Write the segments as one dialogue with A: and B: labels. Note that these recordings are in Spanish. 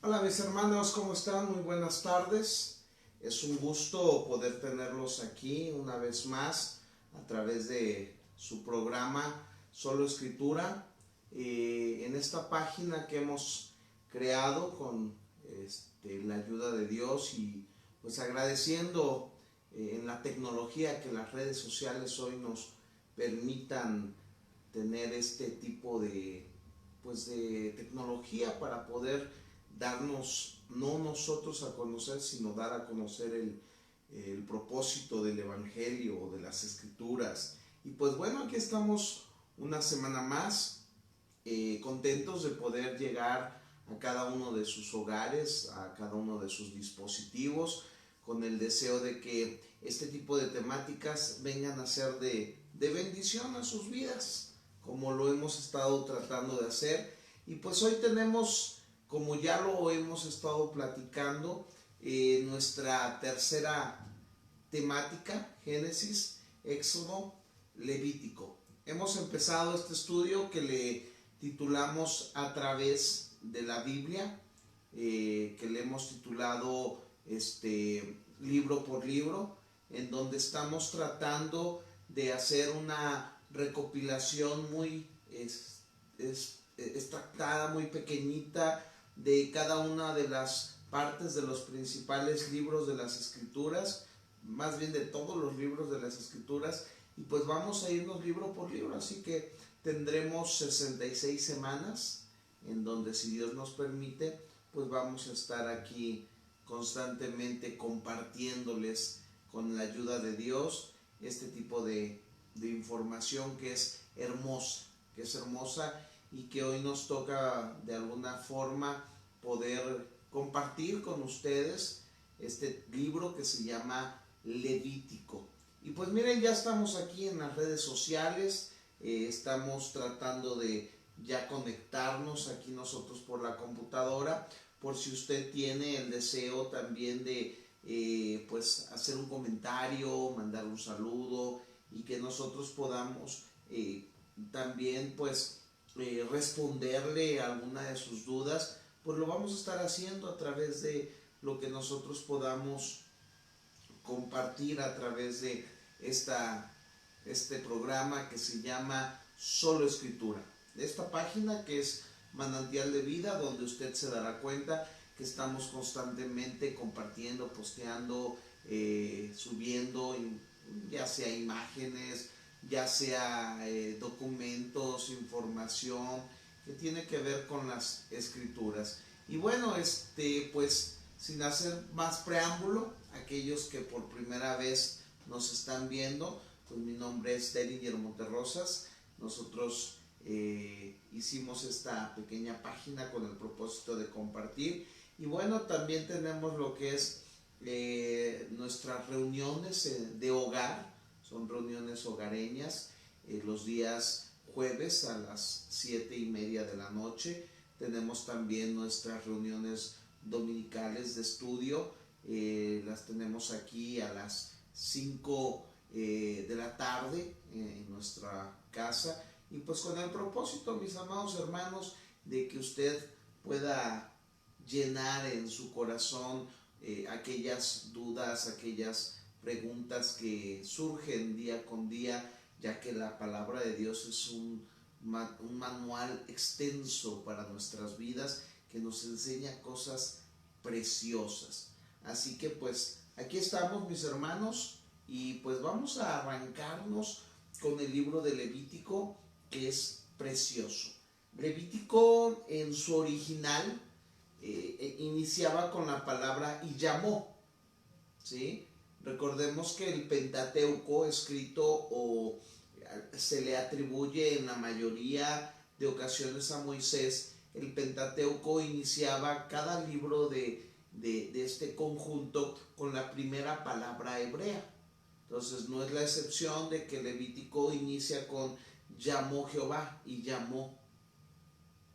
A: Hola mis hermanos, ¿cómo están? Muy buenas tardes. Es un gusto poder tenerlos aquí una vez más a través de su programa Solo Escritura. En esta página que hemos creado con la ayuda de Dios y pues agradeciendo en la tecnología que las redes sociales hoy nos permitan tener este tipo de tecnología para poder darnos, no nosotros a conocer, sino dar a conocer el propósito del Evangelio o de las Escrituras. Y pues bueno, aquí estamos una semana más, contentos de poder llegar a cada uno de sus hogares, a cada uno de sus dispositivos, con el deseo de que este tipo de temáticas vengan a ser de bendición a sus vidas, como lo hemos estado tratando de hacer. Y pues hoy tenemos, como ya lo hemos estado platicando, nuestra tercera temática: Génesis, Éxodo, Levítico. Hemos empezado este estudio que le titulamos A través de la Biblia, que le hemos titulado libro por libro, en donde estamos tratando de hacer una recopilación muy extractada, muy pequeñita, de cada una de las partes de los principales libros de las Escrituras, más bien de todos los libros de las Escrituras, y pues vamos a irnos libro por libro, así que tendremos 66 semanas en donde, si Dios nos permite, pues vamos a estar aquí constantemente compartiéndoles, con la ayuda de Dios, este tipo de información que es hermosa y que hoy nos toca de alguna forma poder compartir con ustedes este libro que se llama Levítico. Y pues miren, ya estamos aquí en las redes sociales, estamos tratando de ya conectarnos aquí nosotros por la computadora, por si usted tiene el deseo también de pues hacer un comentario, mandar un saludo, y que nosotros podamos también pues responderle alguna de sus dudas, pues lo vamos a estar haciendo a través de lo que nosotros podamos compartir a través de este programa que se llama Solo Escritura. Esta página que es Manantial de Vida, donde usted se dará cuenta que estamos constantemente compartiendo, posteando, subiendo, ya sea imágenes, ya sea documentos, información que tiene que ver con las Escrituras. Y bueno, pues sin hacer más preámbulo, aquellos que por primera vez nos están viendo, pues mi nombre es Deringer Monterrosas. Nosotros hicimos esta pequeña página con el propósito de compartir. Y bueno, también tenemos lo que es nuestras reuniones de hogar. Son reuniones hogareñas los días jueves a las 7:30 de la noche. Tenemos también nuestras reuniones dominicales de estudio, las tenemos aquí a las 5 de la tarde en nuestra casa, y pues con el propósito, mis amados hermanos, de que usted pueda llenar en su corazón aquellas dudas, aquellas preguntas que surgen día con día, ya que la palabra de Dios es un manual extenso para nuestras vidas, que nos enseña cosas preciosas. Así que pues aquí estamos, mis hermanos, y pues vamos a arrancarnos con el libro de Levítico, que es precioso. Levítico en su original iniciaba con la palabra y llamó, ¿sí? Recordemos que el Pentateuco, escrito o se le atribuye en la mayoría de ocasiones a Moisés, el Pentateuco iniciaba cada libro de este conjunto con la primera palabra hebrea. Entonces no es la excepción de que Levítico inicia con llamó Jehová y llamó,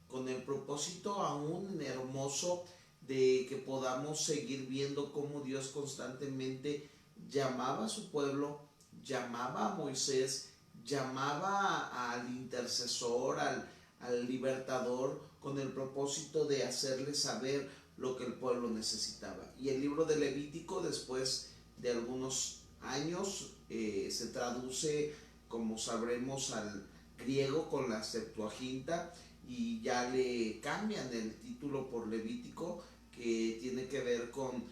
A: con el propósito aún hermoso de que podamos seguir viendo cómo Dios constantemente llamaba a su pueblo, llamaba a Moisés, llamaba al intercesor, al libertador, con el propósito de hacerle saber lo que el pueblo necesitaba. Y el libro de Levítico, después de algunos años, se traduce, como sabremos, al griego con la Septuaginta, y ya le cambian el título por Levítico, que tiene que ver con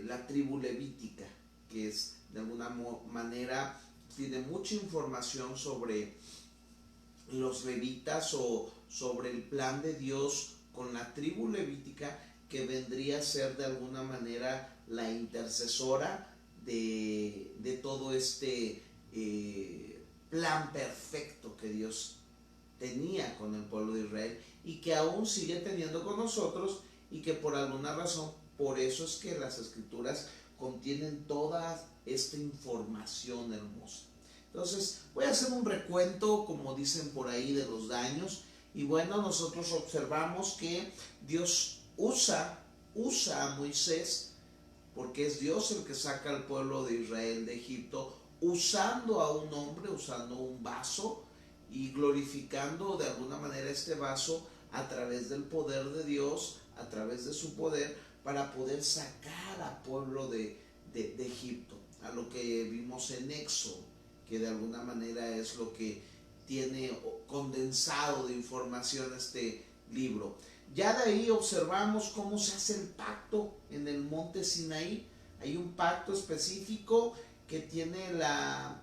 A: la tribu levítica, que es de alguna manera, tiene mucha información sobre los levitas o sobre el plan de Dios con la tribu levítica, que vendría a ser de alguna manera la intercesora de todo este plan perfecto que Dios tenía con el pueblo de Israel y que aún sigue teniendo con nosotros, y que por alguna razón, por eso es que las escrituras contienen toda esta información hermosa. Entonces voy a hacer un recuento, como dicen por ahí, de los daños. Y bueno, nosotros observamos que Dios usa a Moisés, porque es Dios el que saca al pueblo de Israel de Egipto, usando a un hombre, usando un vaso, y glorificando de alguna manera este vaso a través del poder de Dios, a través de su poder, para poder sacar al pueblo de Egipto, a lo que vimos en Éxodo, que de alguna manera es lo que tiene condensado de información este libro. Ya de ahí observamos cómo se hace el pacto en el monte Sinaí. Hay un pacto específico que tiene la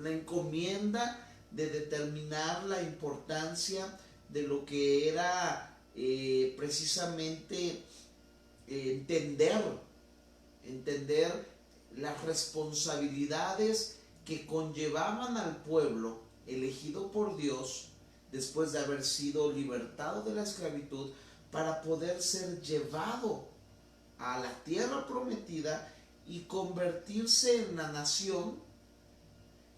A: encomienda de determinar la importancia de lo que era precisamente entender las responsabilidades que conllevaban al pueblo elegido por Dios después de haber sido libertado de la esclavitud, para poder ser llevado a la tierra prometida y convertirse en la nación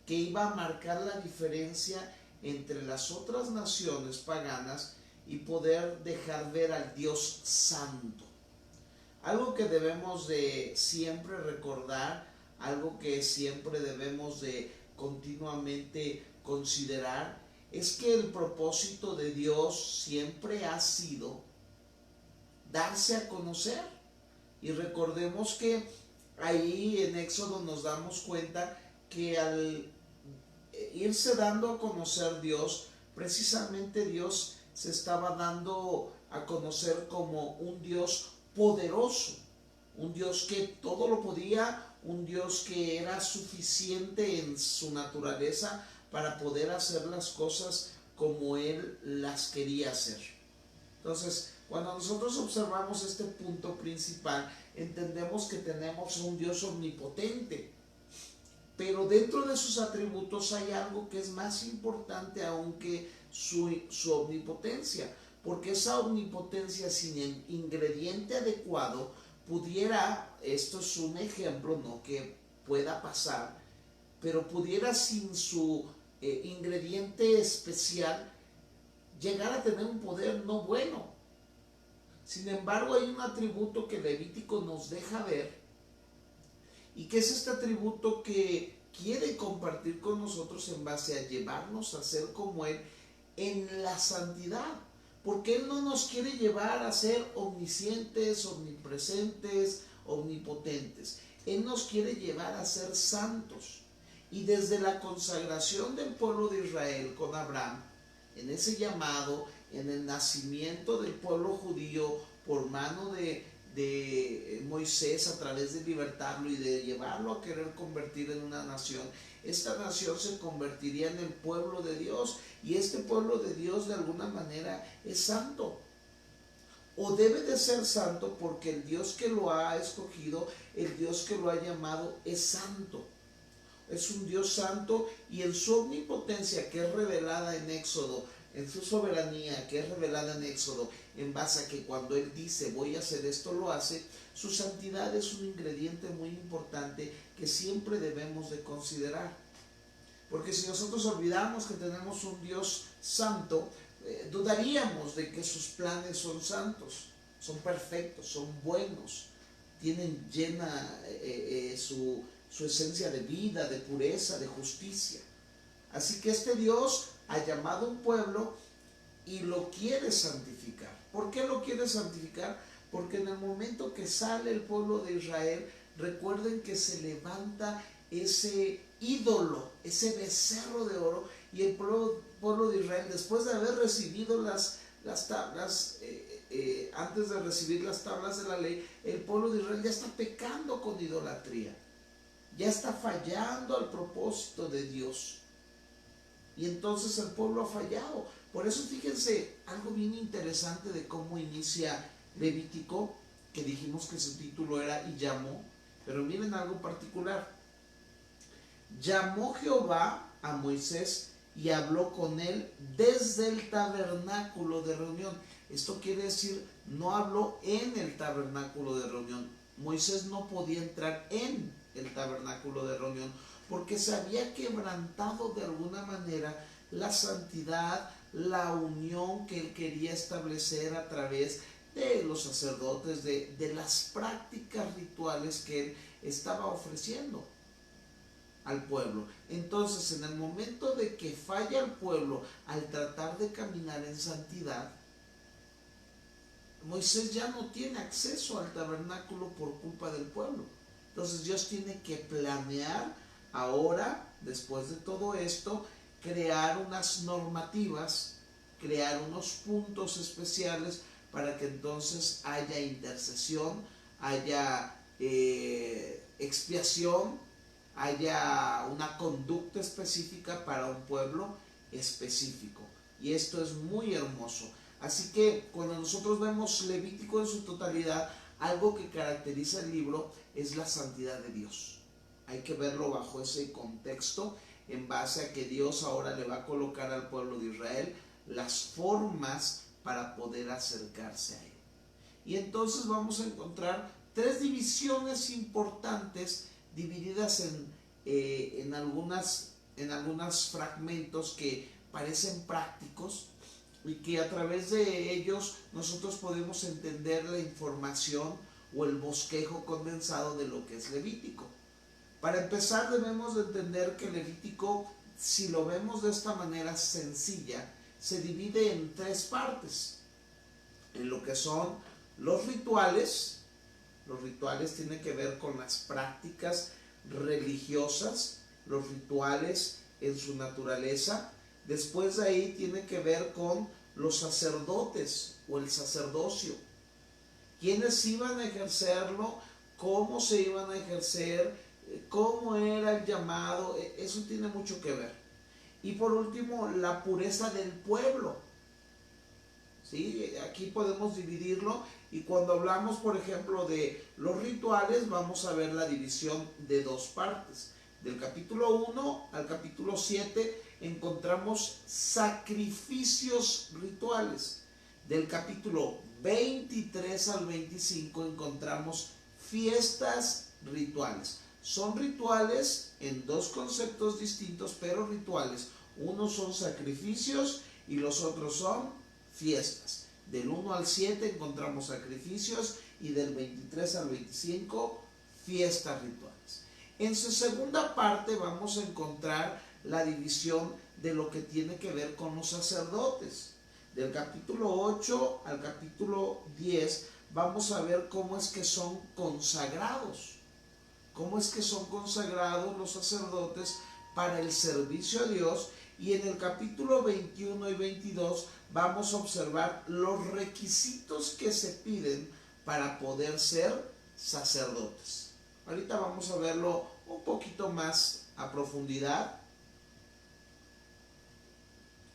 A: que iba a marcar la diferencia entre las otras naciones paganas y poder dejar ver al Dios santo. Algo que debemos de siempre recordar, algo que siempre debemos de continuamente considerar, es que el propósito de Dios siempre ha sido darse a conocer. Y recordemos que ahí en Éxodo nos damos cuenta que al irse dando a conocer Dios, precisamente Dios se estaba dando a conocer como un Dios poderoso, un Dios que todo lo podía, un Dios que era suficiente en su naturaleza para poder hacer las cosas como Él las quería hacer. Entonces, cuando nosotros observamos este punto principal, entendemos que tenemos un Dios omnipotente, pero dentro de sus atributos hay algo que es más importante aún que su omnipotencia, porque esa omnipotencia sin el ingrediente adecuado pudiera, esto es un ejemplo, no que pueda pasar, pero pudiera sin su ingrediente especial llegar a tener un poder no bueno. Sin embargo, hay un atributo que Levítico nos deja ver, y que es este atributo que quiere compartir con nosotros en base a llevarnos a ser como Él en la santidad. Porque Él no nos quiere llevar a ser omniscientes, omnipresentes, omnipotentes. Él nos quiere llevar a ser santos. Y desde la consagración del pueblo de Israel con Abraham, en ese llamado, en el nacimiento del pueblo judío por mano de Moisés, a través de libertarlo y de llevarlo a querer convertir en una nación, esta nación se convertiría en el pueblo de Dios, y este pueblo de Dios de alguna manera es santo, o debe de ser santo, porque el Dios que lo ha escogido, el Dios que lo ha llamado, es santo. Es un Dios santo, y en su omnipotencia, que es revelada en Éxodo, en su soberanía, que es revelada en Éxodo, en base a que cuando Él dice voy a hacer esto, lo hace. Su santidad es un ingrediente muy importante que siempre debemos de considerar, porque si nosotros olvidamos que tenemos un Dios santo, dudaríamos de que sus planes son santos, son perfectos, son buenos, tienen llena su esencia de vida, de pureza, de justicia. Así que este Dios ha llamado a un pueblo y lo quiere santificar. ¿Por qué lo quiere santificar? porque en el momento que sale el pueblo de Israel, recuerden que se levanta ese ídolo, ese becerro de oro, y el pueblo de Israel, después de haber recibido las tablas, antes de recibir las tablas de la ley, el pueblo de Israel ya está pecando con idolatría, ya está fallando al propósito de Dios. Y entonces el pueblo ha fallado. Por eso fíjense algo bien interesante de cómo inicia Levítico, que dijimos que su título era "Y llamó", pero miren algo particular. Llamó Jehová a Moisés y habló con él desde el tabernáculo de reunión. Esto quiere decir, no habló en el tabernáculo de reunión. Moisés no podía entrar en el tabernáculo de reunión porque se había quebrantado de alguna manera la santidad, la unión que él quería establecer a través de los sacerdotes, de las prácticas rituales que él estaba ofreciendo al pueblo. Entonces, en el momento de que falla el pueblo al tratar de caminar en santidad, Moisés ya no tiene acceso al tabernáculo por culpa del pueblo. Entonces Dios tiene que planear ahora, después de todo esto, crear unas normativas, crear unos puntos especiales para que entonces haya intercesión, haya expiación, haya una conducta específica para un pueblo específico. Y esto es muy hermoso. Así que cuando nosotros vemos Levítico en su totalidad, algo que caracteriza el libro es la santidad de Dios. Hay que verlo bajo ese contexto, en base a que Dios ahora le va a colocar al pueblo de Israel las formas para poder acercarse a él. Y entonces vamos a encontrar tres divisiones importantes divididas en algunos fragmentos que parecen prácticos y que a través de ellos nosotros podemos entender la información o el bosquejo condensado de lo que es Levítico. Para empezar, debemos de entender que Levítico, si lo vemos de esta manera sencilla, se divide en tres partes, en lo que son los rituales. Los rituales tienen que ver con las prácticas religiosas, los rituales en su naturaleza. Después de ahí tiene que ver con los sacerdotes o el sacerdocio, quiénes iban a ejercerlo, cómo se iban a ejercer, cómo era el llamado. Eso tiene mucho que ver. Y por último, la pureza del pueblo. ¿Sí? Aquí podemos dividirlo, y cuando hablamos, por ejemplo, de los rituales, vamos a ver la división de dos partes. Del capítulo 1 al capítulo 7 encontramos sacrificios rituales. Del capítulo 23 al 25 encontramos fiestas rituales. Son rituales en dos conceptos distintos, pero rituales. Unos son sacrificios y los otros son fiestas. Del 1 al 7 encontramos sacrificios y del 23 al 25 fiestas rituales. En su segunda parte vamos a encontrar la división de lo que tiene que ver con los sacerdotes. Del capítulo 8 al capítulo 10 vamos a ver cómo es que son consagrados. Cómo es que son consagrados los sacerdotes para el servicio a Dios. Y en el capítulo 21 y 22 vamos a observar los requisitos que se piden para poder ser sacerdotes. Ahorita vamos a verlo un poquito más a profundidad.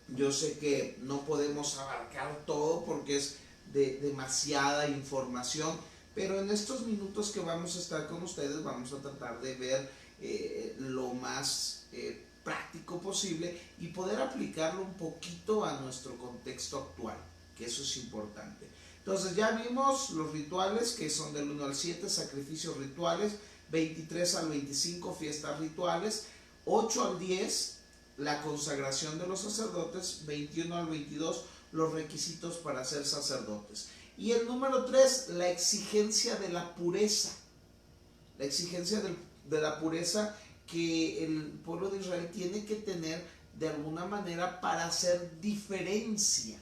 A: Yo sé que no podemos abarcar todo porque es demasiada información, pero en estos minutos que vamos a estar con ustedes vamos a tratar de ver lo más práctico posible y poder aplicarlo un poquito a nuestro contexto actual, que eso es importante. Entonces ya vimos los rituales, que son del 1 al 7, sacrificios rituales, 23 al 25, fiestas rituales, 8 al 10, la consagración de los sacerdotes, 21 al 22, los requisitos para ser sacerdotes. Y el número 3, la exigencia de la pureza. La exigencia de la pureza que el pueblo de Israel tiene que tener de alguna manera para hacer diferencia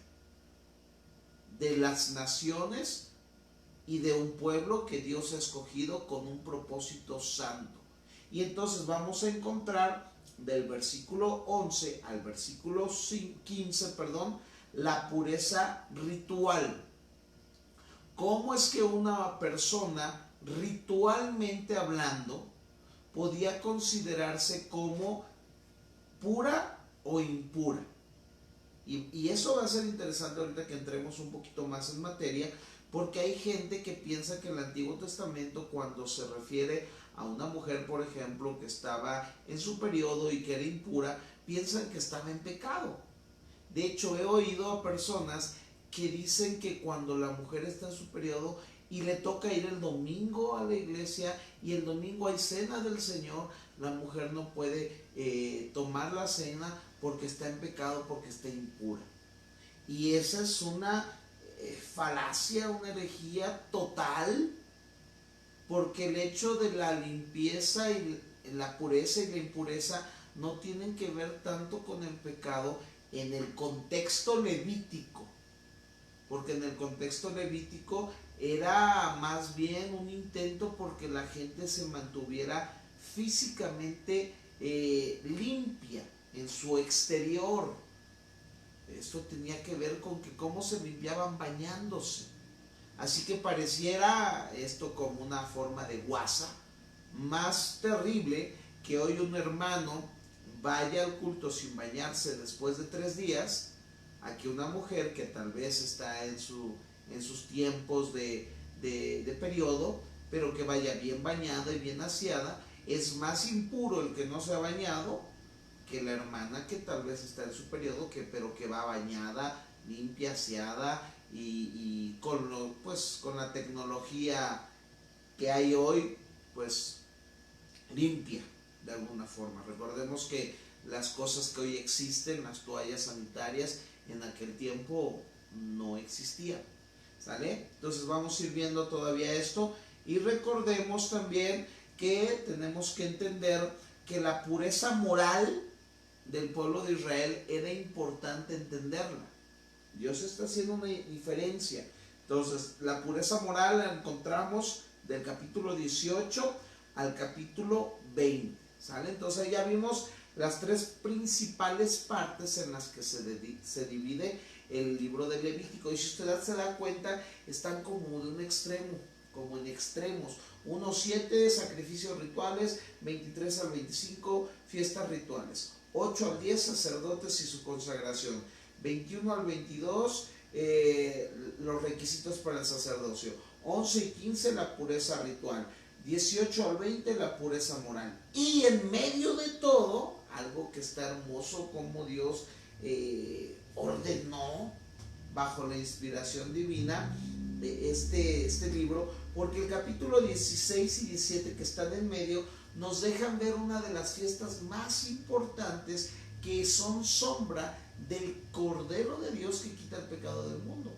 A: de las naciones y de un pueblo que Dios ha escogido con un propósito santo. Y entonces vamos a encontrar del versículo 11 al versículo 15, la pureza ritual. ¿Cómo es que una persona, ritualmente hablando, podía considerarse como pura o impura? Y eso va a ser interesante ahorita que entremos un poquito más en materia, porque hay gente que piensa que el Antiguo Testamento, cuando se refiere a una mujer, por ejemplo, que estaba en su periodo y que era impura, piensan que estaba en pecado. De hecho, he oído a personas que dicen que cuando la mujer está en su periodo y le toca ir el domingo a la iglesia y el domingo hay cena del Señor, la mujer no puede tomar la cena porque está en pecado, porque está impura. Y esa es una falacia, una herejía total, porque el hecho de la limpieza y la pureza y la impureza no tienen que ver tanto con el pecado en el contexto levítico, porque en el contexto levítico era más bien un intento porque la gente se mantuviera físicamente limpia en su exterior. Esto tenía que ver con que cómo se limpiaban bañándose. Así que pareciera esto como una forma de guasa. Más terrible que hoy un hermano vaya al culto sin bañarse después de 3 días, a que una mujer que tal vez está en sus tiempos de periodo, pero que vaya bien bañada y bien aseada. Es más impuro el que no se ha bañado que la hermana que tal vez está en su periodo, pero que va bañada, limpia, aseada y con la tecnología que hay hoy, pues limpia de alguna forma. Recordemos que las cosas que hoy existen, las toallas sanitarias, en aquel tiempo no existían. ¿Sale? Entonces vamos a ir viendo todavía esto, y recordemos también que tenemos que entender que la pureza moral del pueblo de Israel era importante entenderla. Dios está haciendo una diferencia. Entonces, la pureza moral la encontramos del capítulo 18 al capítulo 20. ¿Sale? Entonces ya vimos las 3 principales partes en las que se divide el libro de Levítico. Y si usted se da cuenta, están como de un extremo, como en extremos. 1:7, sacrificios rituales; 23 al 25, fiestas rituales; 8 al 10, sacerdotes y su consagración; 21 al 22, los requisitos para el sacerdocio; 11 y 15, la pureza ritual; 18 al 20, la pureza moral. Y en medio de todo, algo que está hermoso, como Dios ordenó bajo la inspiración divina de este libro, porque el capítulo 16 y 17 que están en medio nos dejan ver una de las fiestas más importantes, que son sombra del Cordero de Dios que quita el pecado del mundo,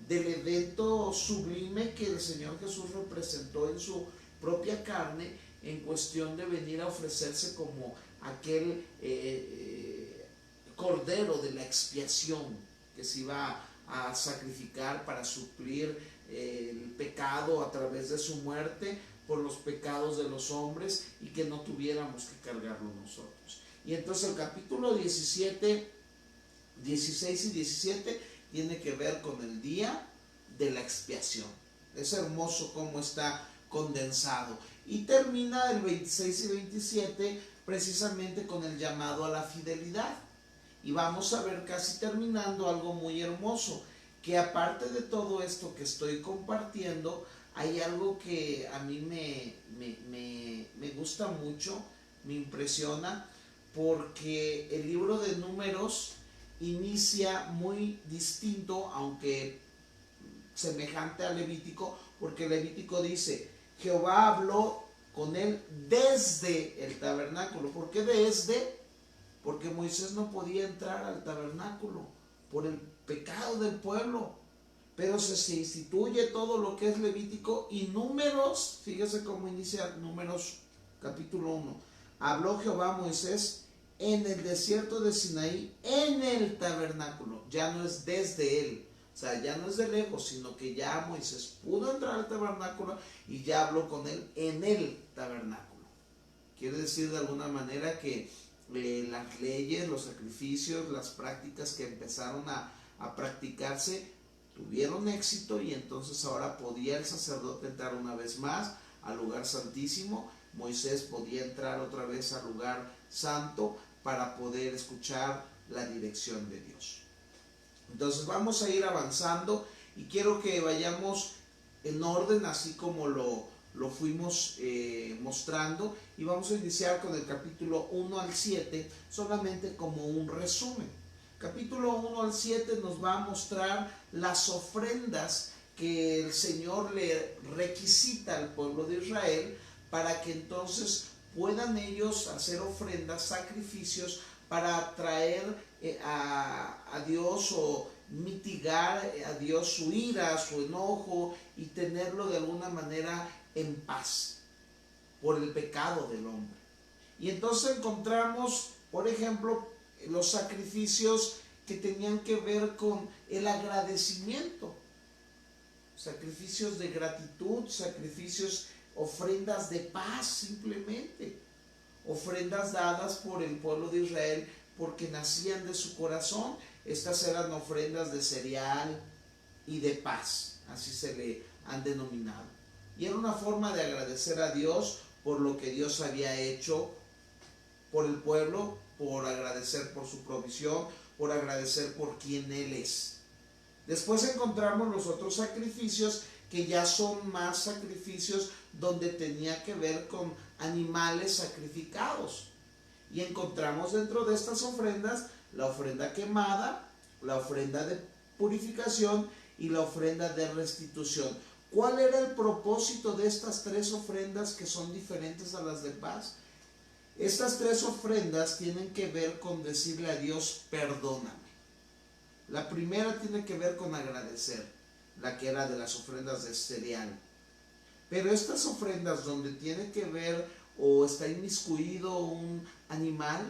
A: del evento sublime que el Señor Jesús representó en su propia carne, en cuestión de venir a ofrecerse como aquel Cordero de la expiación que se iba a sacrificar para suplir el pecado a través de su muerte por los pecados de los hombres, y que no tuviéramos que cargarlo nosotros. Y entonces el capítulo 17, 16 y 17 tiene que ver con el día de la expiación. Es hermoso cómo está condensado. Y termina el 26 y 27 precisamente con el llamado a la fidelidad. Y vamos a ver, casi terminando, algo muy hermoso, que aparte de todo esto que estoy compartiendo, hay algo que a mí me gusta mucho, me impresiona, porque el libro de Números inicia muy distinto, aunque semejante a Levítico, porque Levítico dice: Jehová habló con él desde el tabernáculo. ¿Por qué desde? Porque Moisés no podía entrar al tabernáculo por el pecado del pueblo, pero se instituye todo lo que es Levítico. Y Números, fíjese cómo inicia Números capítulo 1. Habló Jehová a Moisés en el desierto de Sinaí, en el tabernáculo. Ya no es desde él, O sea, ya no es de lejos, sino que ya Moisés pudo entrar al tabernáculo y ya habló con él en el tabernáculo. Quiere decir de alguna manera que las leyes, los sacrificios, las prácticas que empezaron a practicarse tuvieron éxito, y entonces ahora podía el sacerdote entrar una vez más al lugar santísimo. Moisés podía entrar otra vez al lugar santo para poder escuchar la dirección de Dios. Entonces vamos a ir avanzando y quiero que vayamos en orden así como lo fuimos mostrando, y vamos a iniciar con el capítulo 1 al 7 solamente como un resumen. Capítulo 1 al 7 nos va a mostrar las ofrendas que el Señor le requisita al pueblo de Israel para que entonces puedan ellos hacer ofrendas, sacrificios para traer a Dios o mitigar a Dios su ira, su enojo, y tenerlo de alguna manera en paz por el pecado del hombre. Y entonces encontramos, por ejemplo, los sacrificios que tenían que ver con el agradecimiento, sacrificios de gratitud, sacrificios, ofrendas de paz, simplemente ofrendas dadas por el pueblo de Israel porque nacían de su corazón. Estas eran ofrendas de cereal y de paz, así se le han denominado, y era una forma de agradecer a Dios por lo que Dios había hecho por el pueblo, por agradecer por su provisión, por agradecer por quien Él es. Después encontramos los otros sacrificios que ya son más sacrificios donde tenía que ver con animales sacrificados. Y encontramos dentro de estas ofrendas la ofrenda quemada, la ofrenda de purificación y la ofrenda de restitución. ¿Cuál era el propósito de estas tres ofrendas que son diferentes a las de paz? Estas tres ofrendas tienen que ver con decirle a Dios, perdóname. La primera tiene que ver con agradecer, la que era de las ofrendas de cereal. Pero estas ofrendas donde tiene que ver o está inmiscuido un animal,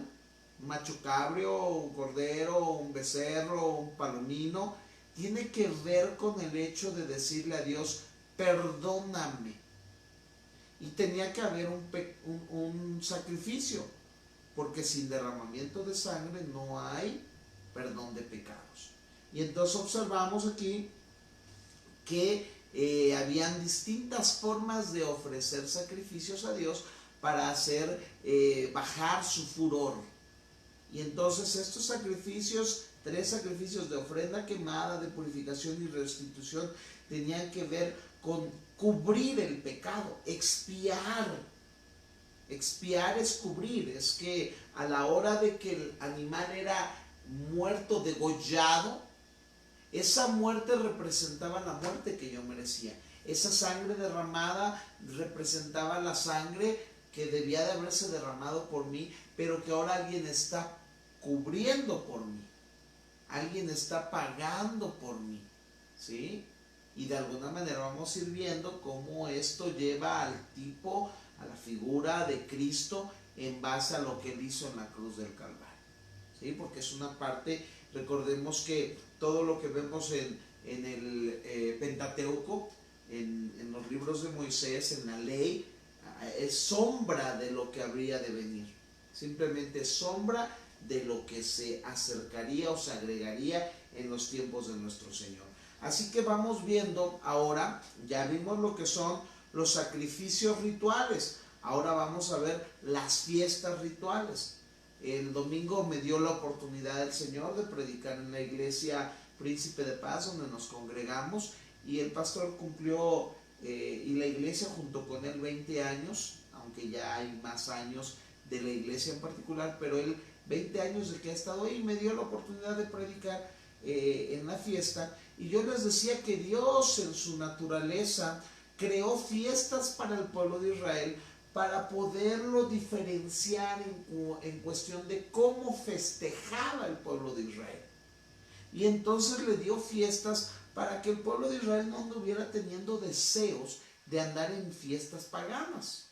A: un macho cabrio, un cordero, un becerro, un palomino, tiene que ver con el hecho de decirle a Dios, perdóname. Y tenía que haber un sacrificio, porque sin derramamiento de sangre no hay perdón de pecados. Y entonces observamos aquí que habían distintas formas de ofrecer sacrificios a Dios para hacer bajar su furor. Y entonces estos sacrificios, tres sacrificios de ofrenda quemada, de purificación y restitución, tenían que ver con cubrir el pecado, expiar. Expiar es cubrir, es que a la hora de que el animal era muerto, degollado, esa muerte representaba la muerte que yo merecía. Esa sangre derramada representaba la sangre que debía de haberse derramado por mí, pero que ahora alguien está cubriendo por mí. Alguien está pagando por mí, ¿sí? Y de alguna manera vamos a ir viendo cómo esto lleva al tipo, a la figura de Cristo en base a lo que Él hizo en la cruz del Calvario, ¿sí? Porque es una parte, recordemos que todo lo que vemos en el Pentateuco, en los libros de Moisés, en la ley, es sombra de lo que habría de venir. Simplemente es sombra de lo que se acercaría o se agregaría en los tiempos de nuestro Señor. Así que vamos viendo ahora, ya vimos lo que son los sacrificios rituales, ahora vamos a ver las fiestas rituales. El domingo me dio la oportunidad el Señor de predicar en la iglesia Príncipe de Paz, donde nos congregamos, y el pastor cumplió, y la iglesia junto con él, 20 años, aunque ya hay más años de la iglesia en particular, pero él 20 años de que ha estado ahí, me dio la oportunidad de predicar en la fiesta, y yo les decía que Dios en su naturaleza creó fiestas para el pueblo de Israel para poderlo diferenciar en cuestión de cómo festejaba el pueblo de Israel. Y entonces le dio fiestas para que el pueblo de Israel no anduviera teniendo deseos de andar en fiestas paganas,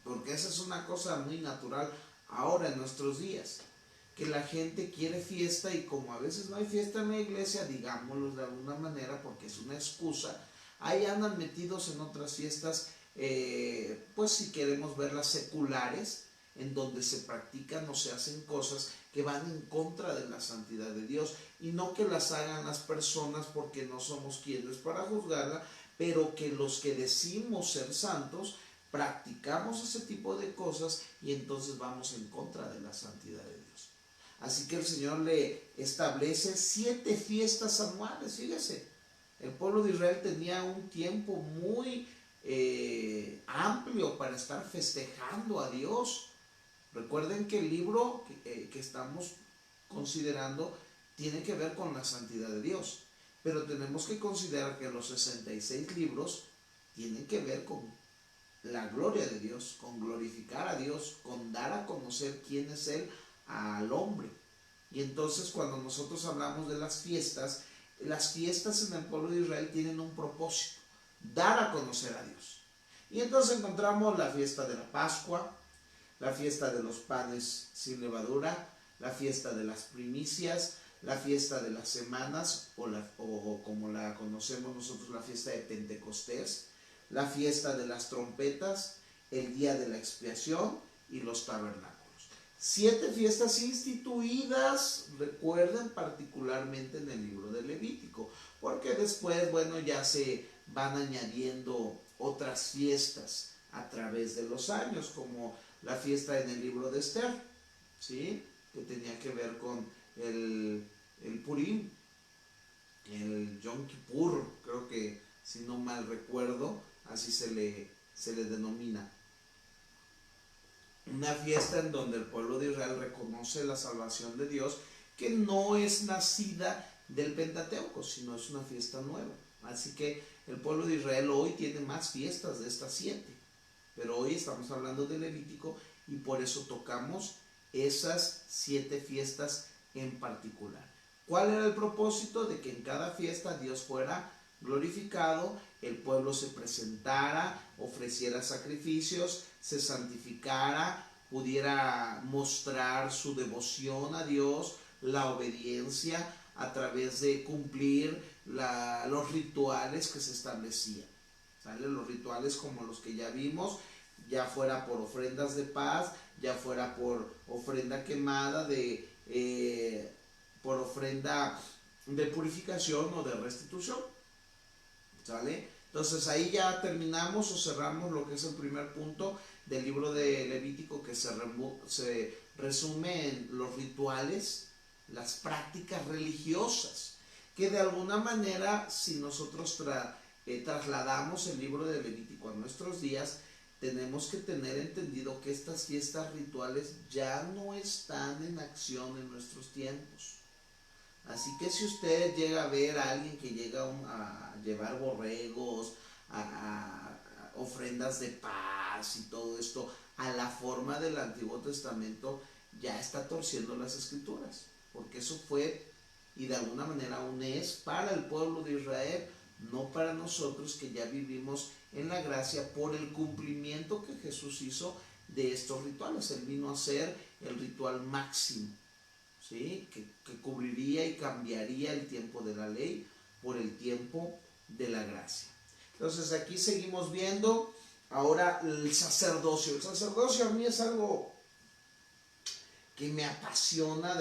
A: porque esa es una cosa muy natural ahora en nuestros días. que la gente quiere fiesta, y como a veces no hay fiesta en la iglesia, digámoslo de alguna manera porque es una excusa, ahí andan metidos en otras fiestas, pues si queremos verlas seculares, en donde se practican o se hacen cosas que van en contra de la santidad de Dios, y no que las hagan las personas porque no somos quienes para juzgarla, pero que los que decimos ser santos practicamos ese tipo de cosas y entonces vamos en contra de la santidad de Dios. Así que el Señor le establece 7 fiestas anuales. Fíjese, el pueblo de Israel tenía un tiempo muy amplio para estar festejando a Dios. Recuerden que el libro que estamos considerando tiene que ver con la santidad de Dios, pero tenemos que considerar que los 66 libros tienen que ver con la gloria de Dios, con glorificar a Dios, con dar a conocer quién es Él al hombre. Y entonces cuando nosotros hablamos de las fiestas en el pueblo de Israel tienen un propósito: dar a conocer a Dios. Y entonces encontramos la fiesta de la Pascua, la fiesta de los panes sin levadura, la fiesta de las primicias, la fiesta de las semanas, o como la conocemos nosotros, la fiesta de Pentecostés, la fiesta de las trompetas, el día de la expiación y los tabernáculos. 7 fiestas instituidas, recuerden, particularmente en el libro de Levítico, porque después, bueno, ya se van añadiendo otras fiestas a través de los años, como la fiesta en el libro de Esther, ¿sí?, que tenía que ver con el Purim, el Yom Kippur, creo que, si no mal recuerdo, así se le denomina. Una fiesta en donde el pueblo de Israel reconoce la salvación de Dios, que no es nacida del Pentateuco, sino es una fiesta nueva. Así que el pueblo de Israel hoy tiene más fiestas de estas 7, pero hoy estamos hablando de Levítico y por eso tocamos esas 7 fiestas en particular. ¿Cuál era el propósito? De que en cada fiesta Dios fuera glorificado, el pueblo se presentara, ofreciera sacrificios, se santificara, pudiera mostrar su devoción a Dios, la obediencia a través de cumplir los rituales que se establecían. ¿Sale? Los rituales como los que ya vimos, ya fuera por ofrendas de paz, ya fuera por ofrenda quemada, por ofrenda de purificación o de restitución. ¿Sale? Entonces ahí ya terminamos o cerramos lo que es el primer punto del libro de Levítico, que se resume en los rituales, las prácticas religiosas, que de alguna manera, si nosotros trasladamos el libro de Levítico a nuestros días, tenemos que tener entendido que estas fiestas rituales ya no están en acción en nuestros tiempos. Así que si usted llega a ver a alguien que llega a llevar borregos, a ofrendas de paz y todo esto a la forma del Antiguo Testamento, ya está torciendo las Escrituras, porque eso fue y de alguna manera aún es para el pueblo de Israel, no para nosotros que ya vivimos en la gracia por el cumplimiento que Jesús hizo de estos rituales. Él vino a ser el ritual máximo, ¿sí?, que cubriría y cambiaría el tiempo de la ley por el tiempo de la gracia. Entonces aquí seguimos viendo ahora el sacerdocio. El sacerdocio a mí es algo que me apasiona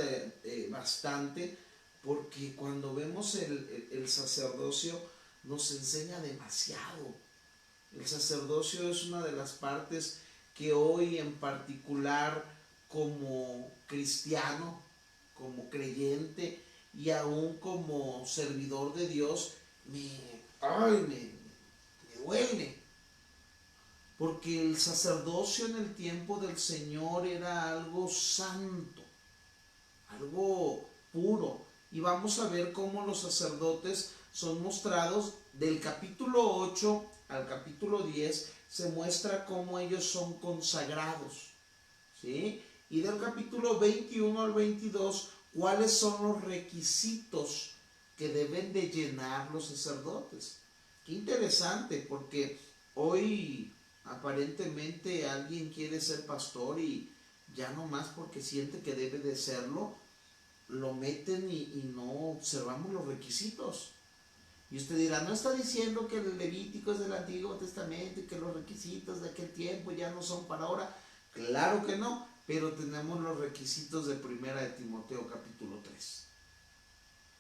A: bastante, porque cuando vemos el sacerdocio nos enseña demasiado. El sacerdocio es una de las partes que hoy en particular, como cristiano, como creyente y aún como servidor de Dios, me duele, porque el sacerdocio en el tiempo del Señor era algo santo, algo puro, y vamos a ver cómo los sacerdotes son mostrados del capítulo 8 al capítulo 10, se muestra cómo ellos son consagrados, ¿sí? Y del capítulo 21 al 22, cuáles son los requisitos que deben de llenar los sacerdotes. Qué interesante, porque hoy aparentemente alguien quiere ser pastor y ya nomás porque siente que debe de serlo, lo meten y no observamos los requisitos. Y usted dirá, no está diciendo que el Levítico es del Antiguo Testamento y que los requisitos de aquel tiempo ya no son para ahora. Claro que no, pero tenemos los requisitos de 1 de Timoteo capítulo 3.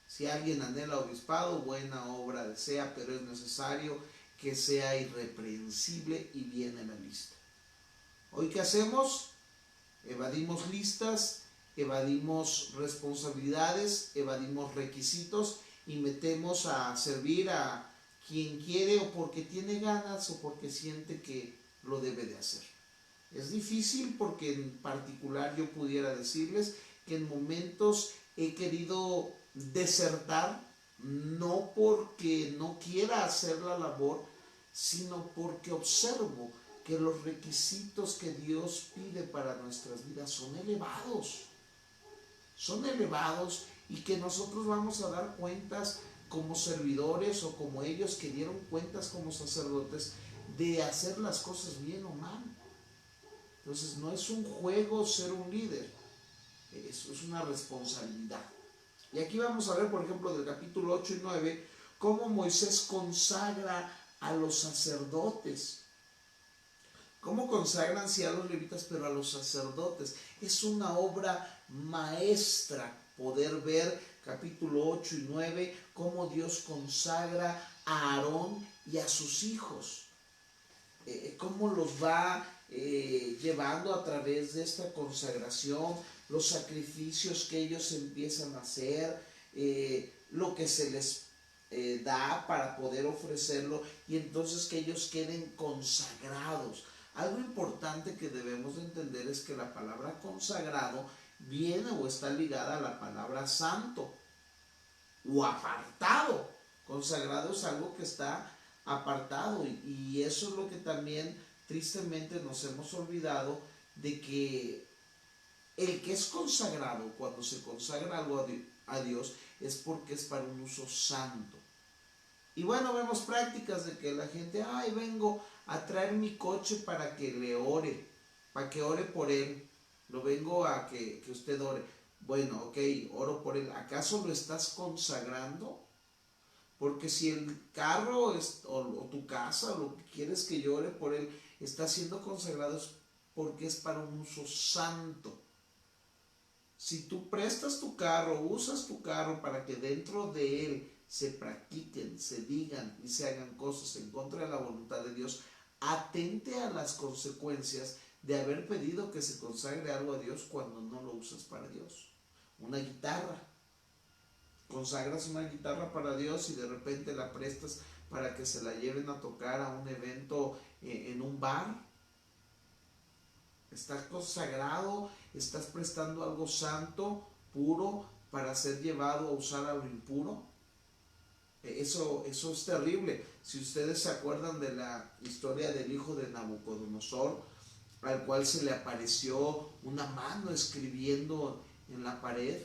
A: Si alguien anhela obispado, buena obra desea, pero es necesario que sea irreprensible y bien en la lista. ¿Hoy qué hacemos? Evadimos listas, evadimos responsabilidades, evadimos requisitos y metemos a servir a quien quiere o porque tiene ganas o porque siente que lo debe de hacer. Es difícil porque en particular yo pudiera decirles que en momentos he querido desertar, no porque no quiera hacer la labor, sino porque observo que los requisitos que Dios pide para nuestras vidas son elevados y que nosotros vamos a dar cuentas como servidores o como ellos que dieron cuentas como sacerdotes de hacer las cosas bien o mal. Entonces no es un juego ser un líder, es una responsabilidad. Y aquí vamos a ver, por ejemplo, del capítulo 8 y 9, cómo Moisés consagra a los sacerdotes. ¿Cómo consagran sí a los levitas, pero a los sacerdotes? Es una obra maestra poder ver capítulo 8 y 9, cómo Dios consagra a Aarón y a sus hijos. Cómo los va llevando a través de esta consagración, los sacrificios que ellos empiezan a hacer, lo que se les da para poder ofrecerlo y entonces que ellos queden consagrados. Algo importante que debemos de entender es que la palabra consagrado viene o está ligada a la palabra santo o apartado. Consagrado es algo que está apartado y eso es lo que también tristemente nos hemos olvidado, de que el que es consagrado, cuando se consagra algo a Dios, es porque es para un uso santo. Y bueno, vemos prácticas de que la gente, ay, vengo a traer mi coche para que le ore, para que ore por él, lo vengo a que usted ore. Bueno, ok, oro por él. ¿Acaso lo estás consagrando? Porque si el carro o tu casa, o lo que quieres que yo ore por él, está siendo consagrado, es porque es para un uso santo. Si tú prestas tu carro, usas tu carro para que dentro de él se practiquen, se digan y se hagan cosas en contra de la voluntad de Dios, atente a las consecuencias de haber pedido que se consagre algo a Dios cuando no lo usas para Dios. Una guitarra. Consagras una guitarra para Dios y de repente la prestas para que se la lleven a tocar a un evento en un bar. Estás consagrado, estás prestando algo santo, puro, para ser llevado a usar algo impuro. Eso es terrible. Si ustedes se acuerdan de la historia del hijo de Nabucodonosor, al cual se le apareció una mano escribiendo en la pared,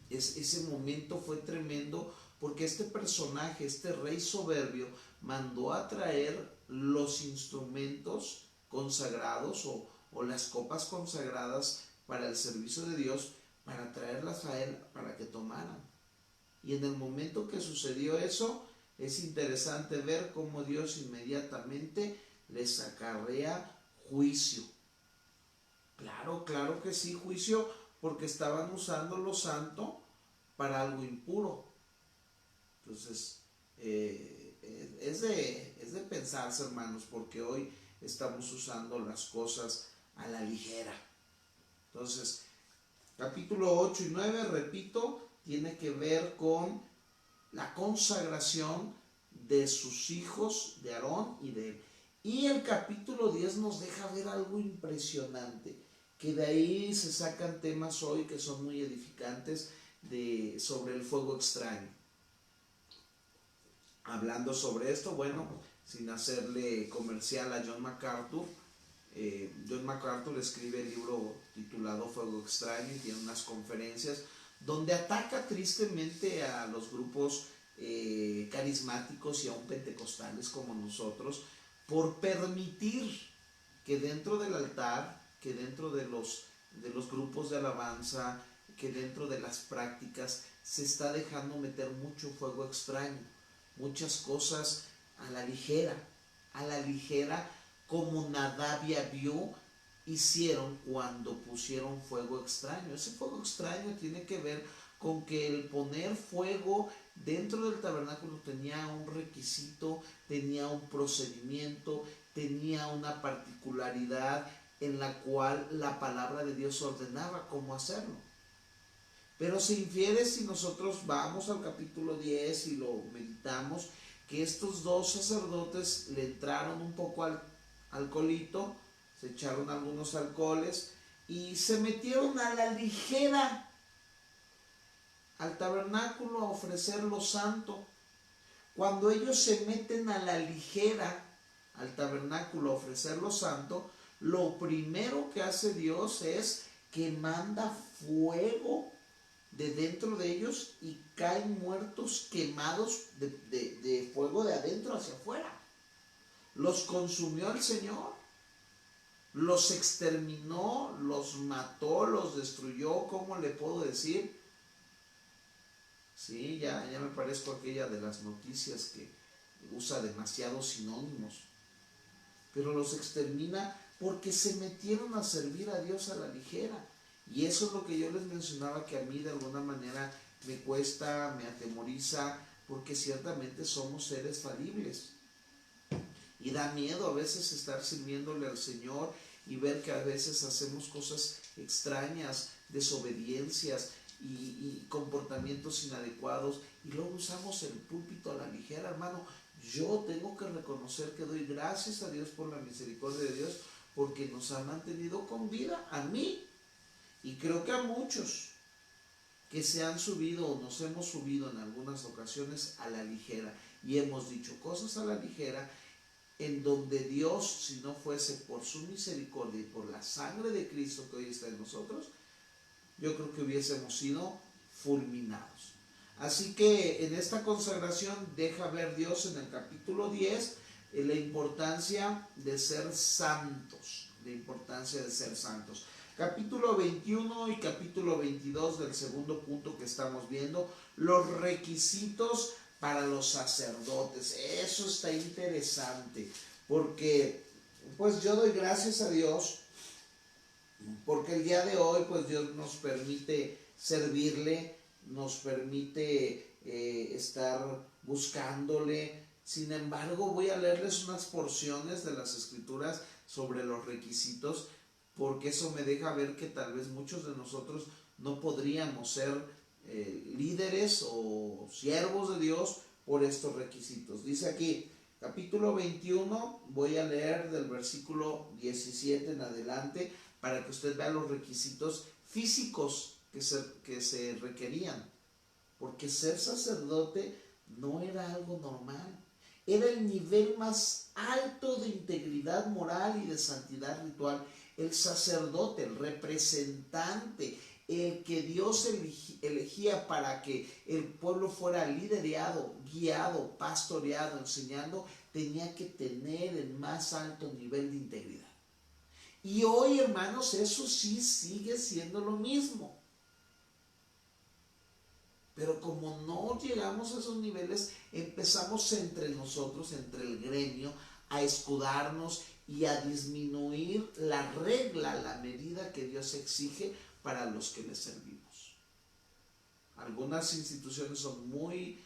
A: ese momento fue tremendo porque este personaje, este rey soberbio, mandó a traer los instrumentos consagrados o las copas consagradas para el servicio de Dios, para traerlas a él para que tomaran. Y en el momento que sucedió eso, es interesante ver cómo Dios inmediatamente les acarrea juicio. Claro que sí, juicio, porque estaban usando lo santo para algo impuro. Entonces, es de pensarse, hermanos, porque hoy estamos usando las cosas a la ligera. Entonces, capítulo 8 y 9, repito, tiene que ver con la consagración de sus hijos, de Aarón y de él. Y el capítulo 10 nos deja ver algo impresionante, que de ahí se sacan temas hoy que son muy edificantes sobre el fuego extraño. Hablando sobre esto, bueno, sin hacerle comercial a John MacArthur, John MacArthur escribe el libro titulado Fuego Extraño y tiene unas conferencias donde ataca tristemente a los grupos carismáticos y aún pentecostales como nosotros por permitir que dentro del altar que dentro de los grupos de alabanza, que dentro de las prácticas se está dejando meter mucho fuego extraño, muchas cosas a la ligera, como Nadab y Abiú hicieron cuando pusieron fuego extraño. Ese fuego extraño tiene que ver con que el poner fuego dentro del tabernáculo tenía un requisito, tenía un procedimiento, tenía una particularidad en la cual la palabra de Dios ordenaba cómo hacerlo. Pero se infiere, si nosotros vamos al capítulo 10 y lo meditamos, que estos dos sacerdotes le entraron un poco al alcoholito, se echaron algunos alcoholes y se metieron a la ligera al tabernáculo a ofrecer lo santo. Cuando ellos se meten a la ligera al tabernáculo a ofrecer lo santo, lo primero que hace Dios es que manda fuego de dentro de ellos y caen muertos quemados de fuego de adentro hacia afuera. Los consumió el Señor, los exterminó, los mató, los destruyó. ¿Cómo le puedo decir? Sí, ya me parezco aquella de las noticias que usa demasiados sinónimos. Pero los extermina porque se metieron a servir a Dios a la ligera. Y eso es lo que yo les mencionaba, que a mí de alguna manera me cuesta, me atemoriza, porque ciertamente somos seres falibles. Y da miedo a veces estar sirviéndole al Señor y ver que a veces hacemos cosas extrañas, desobediencias y comportamientos inadecuados, y luego usamos el púlpito a la ligera. Hermano, yo tengo que reconocer que doy gracias a Dios por la misericordia de Dios, porque nos ha mantenido con vida, a mí, y creo que a muchos que se han subido o nos hemos subido en algunas ocasiones a la ligera y hemos dicho cosas a la ligera, en donde Dios, si no fuese por su misericordia y por la sangre de Cristo que hoy está en nosotros, yo creo que hubiésemos sido fulminados. Así que en esta consagración deja ver Dios en el capítulo 10 la importancia de ser santos, Capítulo 21 y capítulo 22 del segundo punto que estamos viendo, los requisitos para los sacerdotes. Eso está interesante, porque pues yo doy gracias a Dios, porque el día de hoy pues Dios nos permite servirle, nos permite estar buscándole. Sin embargo, voy a leerles unas porciones de las escrituras sobre los requisitos, porque eso me deja ver que tal vez muchos de nosotros no podríamos ser líderes o siervos de Dios por estos requisitos. Dice aquí, capítulo 21, voy a leer del versículo 17 en adelante, para que usted vea los requisitos físicos que se requerían, porque ser sacerdote no era algo normal, era el nivel más alto de integridad moral y de santidad ritual. El sacerdote, el representante, el que Dios elegía para que el pueblo fuera liderado, guiado, pastoreado, enseñando, tenía que tener el más alto nivel de integridad. Y hoy, hermanos, eso sí sigue siendo lo mismo. Pero como no llegamos a esos niveles, empezamos entre nosotros, entre el gremio, a escudarnos y a disminuir la regla, la medida que Dios exige para los que le servimos. Algunas instituciones son muy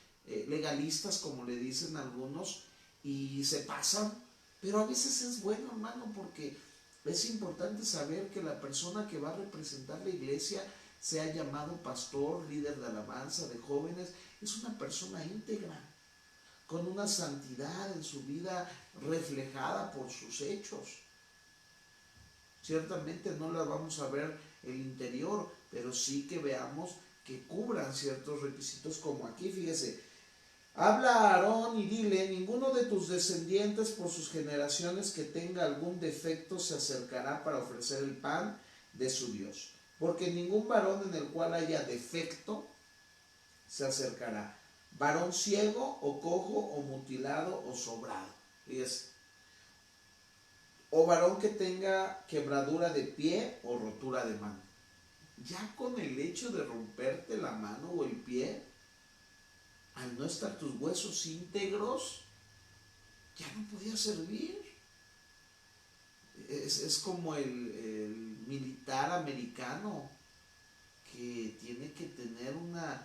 A: legalistas, como le dicen algunos, y se pasan, pero a veces es bueno, hermano, porque es importante saber que la persona que va a representar la iglesia, sea llamado pastor, líder de alabanza, de jóvenes, es una persona íntegra, con una santidad en su vida reflejada por sus hechos. Ciertamente no la vamos a ver el interior, pero sí que veamos que cubran ciertos requisitos, como aquí, fíjese. Habla a Aarón y dile, ninguno de tus descendientes por sus generaciones que tenga algún defecto se acercará para ofrecer el pan de su Dios, porque ningún varón en el cual haya defecto se acercará, varón ciego o cojo o mutilado o sobrado. Fíjese. o varón que tenga quebradura de pie o rotura de mano. Ya con el hecho de romperte la mano o el pie, al no estar tus huesos íntegros, ya no podía servir. Es como el militar americano que tiene que tener una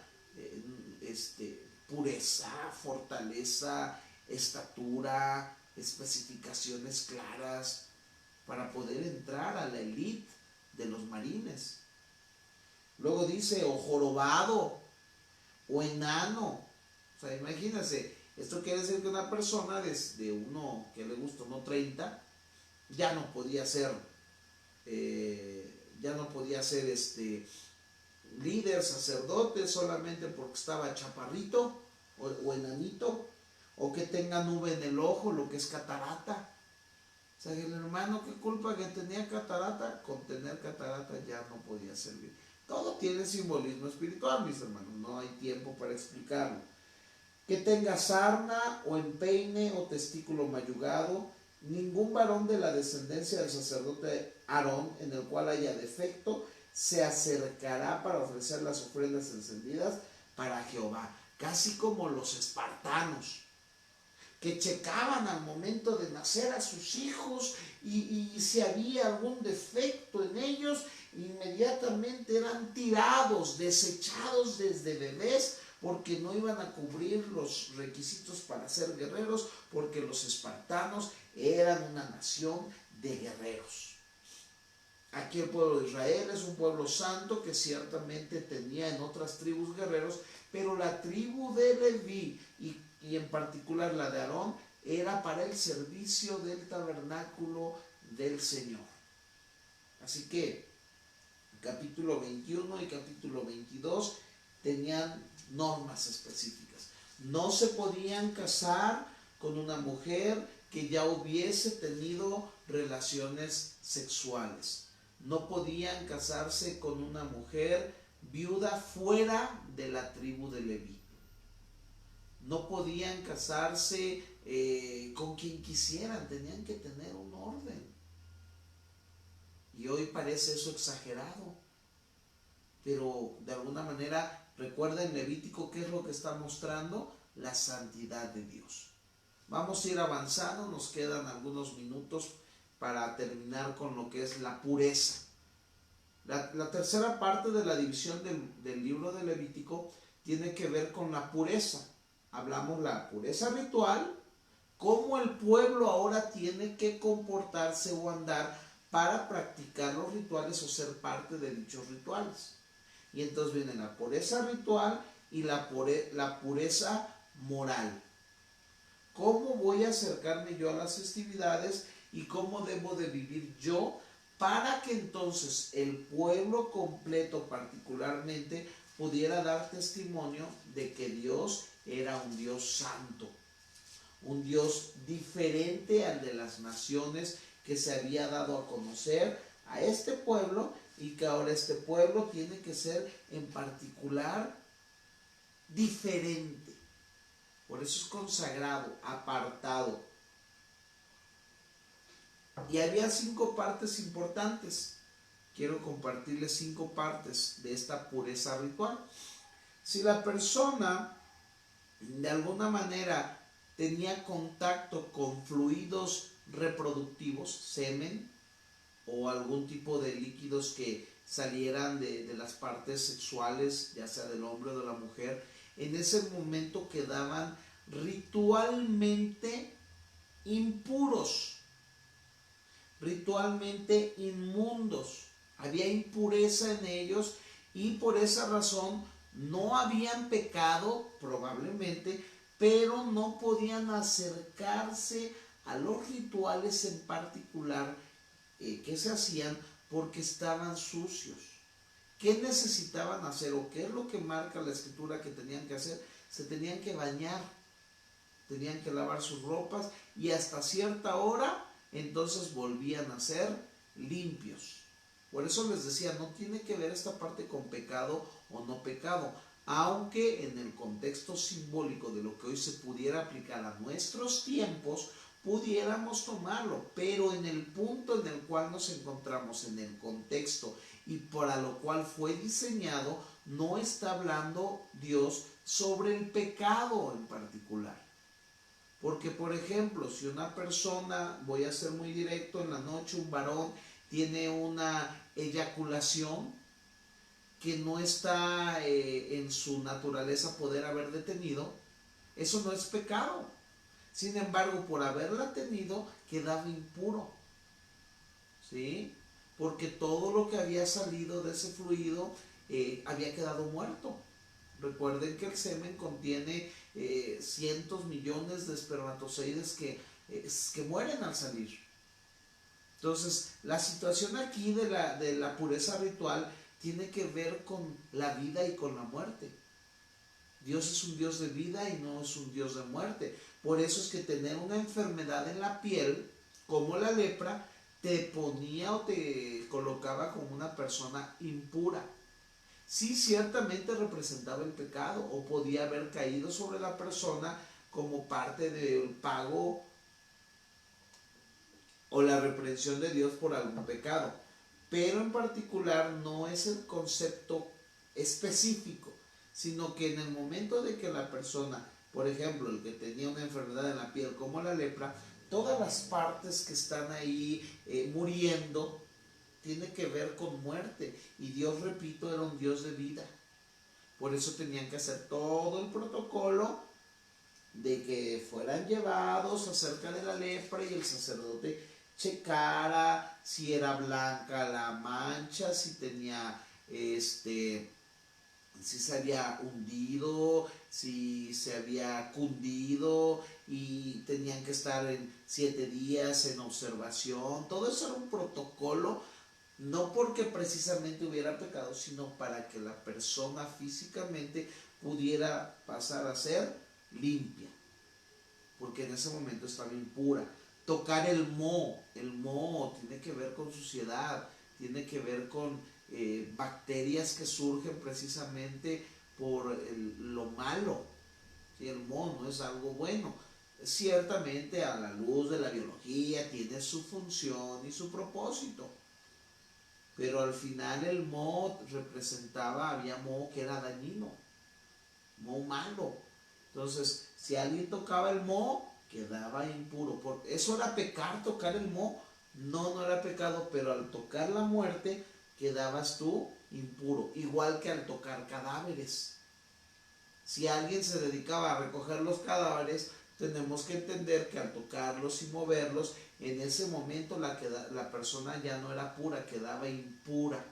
A: pureza, fortaleza, estatura, especificaciones claras para poder entrar a la élite de los marines. Luego dice, o jorobado, o enano. O sea, imagínense, esto quiere decir que una persona de uno, que le gusta, 1.30, ya no podía ser, líder, sacerdote, solamente porque estaba chaparrito o enanito, o que tenga nube en el ojo, lo que es catarata. O sea, el hermano, ¿qué culpa que tenía catarata? Con tener catarata ya no podía servir. Todo tiene simbolismo espiritual, mis hermanos, no hay tiempo para explicarlo. Que tenga sarna o empeine o testículo mayugado, ningún varón de la descendencia del sacerdote Aarón, en el cual haya defecto, se acercará para ofrecer las ofrendas encendidas para Jehová. Casi como los espartanos, que checaban al momento de nacer a sus hijos y si había algún defecto en ellos, inmediatamente eran tirados, desechados desde bebés, porque no iban a cubrir los requisitos para ser guerreros, porque los espartanos eran una nación de guerreros. Aquí el pueblo de Israel es un pueblo santo que ciertamente tenía en otras tribus guerreros, pero la tribu de Leví y en particular la de Aarón era para el servicio del tabernáculo del Señor. Así que capítulo 21 y capítulo 22 tenían normas específicas. No se podían casar con una mujer que ya hubiese tenido relaciones sexuales. No podían casarse con una mujer viuda fuera de la tribu de Leví. No podían casarse con quien quisieran, tenían que tener un orden. Y hoy parece eso exagerado, pero de alguna manera, recuerda en Levítico qué es lo que está mostrando: la santidad de Dios. Vamos a ir avanzando, nos quedan algunos minutos para terminar con lo que es la pureza. La tercera parte de la división del libro de Levítico tiene que ver con la pureza. Hablamos la pureza ritual, cómo el pueblo ahora tiene que comportarse o andar para practicar los rituales o ser parte de dichos rituales. Y entonces viene la pureza ritual y la pureza moral. ¿Cómo voy a acercarme yo a las festividades y cómo debo de vivir yo para que entonces el pueblo completo particularmente pudiera dar testimonio de que Dios era un Dios santo, un Dios diferente al de las naciones que se había dado a conocer a este pueblo, y que ahora este pueblo tiene que ser en particular diferente? Por eso es consagrado, apartado. Y había 5 partes importantes. Quiero compartirles 5 partes de esta pureza ritual. Si la persona de alguna manera tenía contacto con fluidos reproductivos, semen o algún tipo de líquidos que salieran de las partes sexuales, ya sea del hombre o de la mujer, en ese momento quedaban ritualmente impuros, ritualmente inmundos. Había impureza en ellos y por esa razón no habían pecado probablemente, pero no podían acercarse a los rituales en particular que se hacían porque estaban sucios. ¿Qué necesitaban hacer o qué es lo que marca la escritura que tenían que hacer? Se tenían que bañar, tenían que lavar sus ropas y hasta cierta hora entonces volvían a ser limpios. Por eso les decía, no tiene que ver esta parte con pecado o no pecado, aunque en el contexto simbólico de lo que hoy se pudiera aplicar a nuestros tiempos, pudiéramos tomarlo, pero en el punto en el cual nos encontramos, en el contexto y para lo cual fue diseñado, no está hablando Dios sobre el pecado en particular. Porque, por ejemplo, si una persona, voy a ser muy directo, en la noche un varón tiene una eyaculación que no está en su naturaleza poder haber detenido, eso no es pecado. Sin embargo, por haberla tenido, quedaba impuro, ¿sí? Porque todo lo que había salido de ese fluido había quedado muerto. Recuerden que el semen contiene cientos, millones de espermatozoides que mueren al salir. Entonces, la situación aquí de la pureza ritual tiene que ver con la vida y con la muerte. Dios es un Dios de vida y no es un Dios de muerte. Por eso es que tener una enfermedad en la piel, como la lepra, te ponía o te colocaba como una persona impura. Sí, ciertamente representaba el pecado o podía haber caído sobre la persona como parte del pago o la reprensión de Dios por algún pecado. Pero en particular no es el concepto específico, sino que en el momento de que la persona, por ejemplo, el que tenía una enfermedad en la piel como la lepra, todas las partes que están ahí muriendo, tiene que ver con muerte. Y Dios, repito, era un Dios de vida. Por eso tenían que hacer todo el protocolo de que fueran llevados acerca de la lepra y el sacerdote checara si era blanca la mancha, si tenía si se había hundido, si se había cundido, y tenían que estar en 7 días en observación. Todo eso era un protocolo, no porque precisamente hubiera pecado, sino para que la persona físicamente pudiera pasar a ser limpia, porque en ese momento estaba impura. Tocar el moho tiene que ver con suciedad, tiene que ver con bacterias que surgen precisamente por lo malo. ¿Sí? El moho no es algo bueno. Ciertamente, a la luz de la biología, tiene su función y su propósito, pero al final el moho había moho que era dañino, moho malo. Entonces, si alguien tocaba el moho, quedaba impuro. ¿Eso era pecar, tocar el moho? No, no era pecado, pero al tocar la muerte, quedabas tú impuro. Igual que al tocar cadáveres. Si alguien se dedicaba a recoger los cadáveres, tenemos que entender que al tocarlos y moverlos, en ese momento la persona ya no era pura, quedaba impura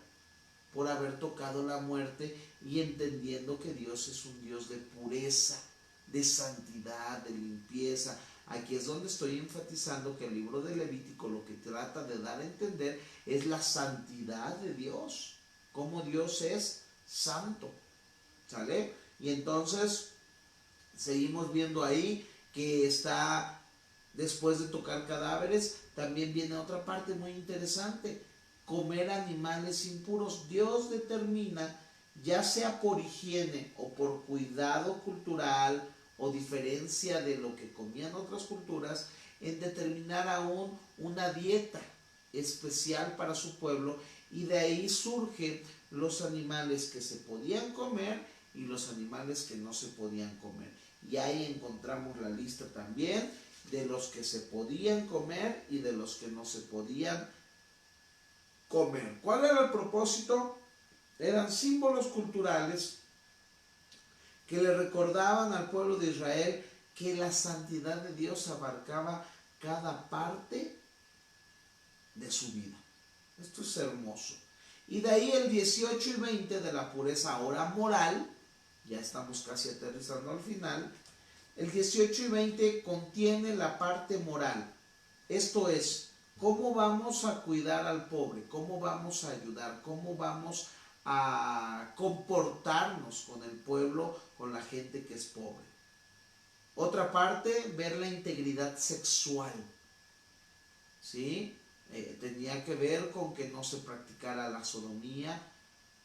A: por haber tocado la muerte, y entendiendo que Dios es un Dios de pureza, de santidad, de limpieza. Aquí es donde estoy enfatizando que el libro de Levítico lo que trata de dar a entender es la santidad de Dios, cómo Dios es santo, ¿sale? Y entonces seguimos viendo ahí que está, después de tocar cadáveres, también viene otra parte muy interesante: comer animales impuros. Dios determina, ya sea por higiene o por cuidado cultural o diferencia de lo que comían otras culturas, en determinar aún una dieta especial para su pueblo, y de ahí surgen los animales que se podían comer y los animales que no se podían comer. Y ahí encontramos la lista también de los que se podían comer y de los que no se podían comer. ¿Cuál era el propósito? Eran símbolos culturales que le recordaban al pueblo de Israel que la santidad de Dios abarcaba cada parte de su vida. Esto es hermoso. Y de ahí el 18 y 20 de la pureza ahora moral, ya estamos casi aterrizando al final. El 18 y 20 contiene la parte moral. Esto es, ¿cómo vamos a cuidar al pobre? ¿Cómo vamos a ayudar? ¿Cómo vamos a comportarnos con el pueblo, con la gente que es pobre? Otra parte, ver la integridad sexual, ¿sí? Tenía que ver con que no se practicara la sodomía,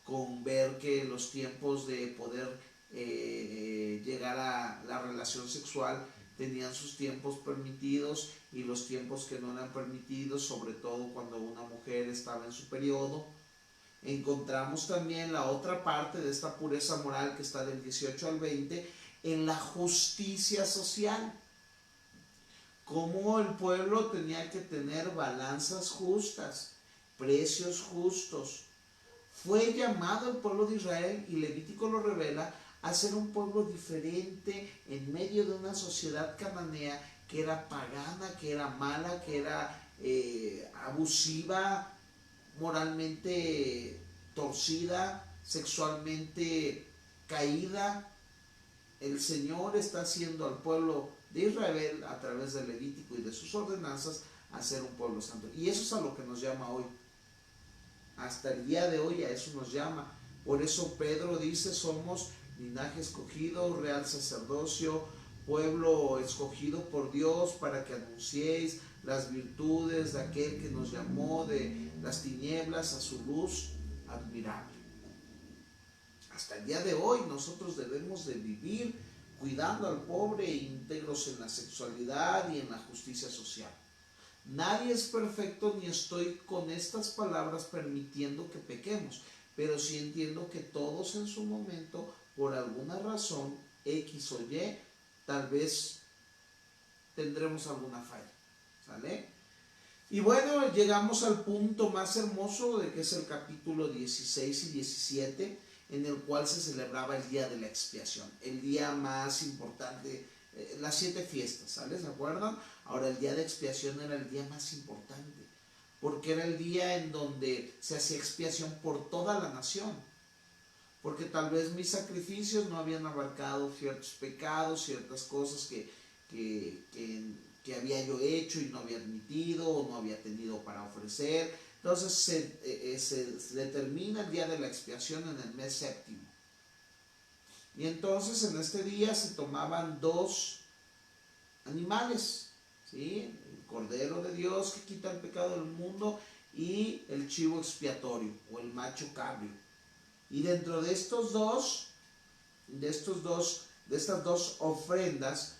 A: con ver que los tiempos de poder llegar a la relación sexual tenían sus tiempos permitidos y los tiempos que no eran permitidos, sobre todo cuando una mujer estaba en su periodo. Encontramos también la otra parte de esta pureza moral que está del 18 al 20 en la justicia social. Cómo el pueblo tenía que tener balanzas justas, precios justos. Fue llamado el pueblo de Israel, y Levítico lo revela, a ser un pueblo diferente en medio de una sociedad cananea que era pagana, que era mala, que era abusiva, moralmente torcida, sexualmente caída. El Señor está haciendo al pueblo de Israel, a través del Levítico y de sus ordenanzas, a ser un pueblo santo. Y eso es a lo que nos llama hoy. Hasta el día de hoy a eso nos llama. Por eso Pedro dice: somos linaje escogido, real sacerdocio, pueblo escogido por Dios, para que anunciéis las virtudes de aquel que nos llamó de las tinieblas a su luz admirable. Hasta el día de hoy nosotros debemos de vivir cuidando al pobre e íntegros en la sexualidad y en la justicia social. Nadie es perfecto, ni estoy con estas palabras permitiendo que pequemos, pero sí entiendo que todos en su momento, por alguna razón X o Y, tal vez tendremos alguna falla, ¿sale? Y bueno, llegamos al punto más hermoso, de que es el capítulo 16 y 17, en el cual se celebraba el día de la expiación, el día más importante, las 7 fiestas, ¿sale? ¿Se acuerdan? Ahora, el día de expiación era el día más importante, porque era el día en donde se hacía expiación por toda la nación, porque tal vez mis sacrificios no habían abarcado ciertos pecados, ciertas cosas que había yo hecho y no había admitido o no había tenido para ofrecer. Entonces se determina el día de la expiación en el mes séptimo. Y entonces en este día se tomaban 2 animales, ¿sí? El Cordero de Dios que quita el pecado del mundo y el chivo expiatorio o el macho cabrio. Y dentro de estas dos ofrendas,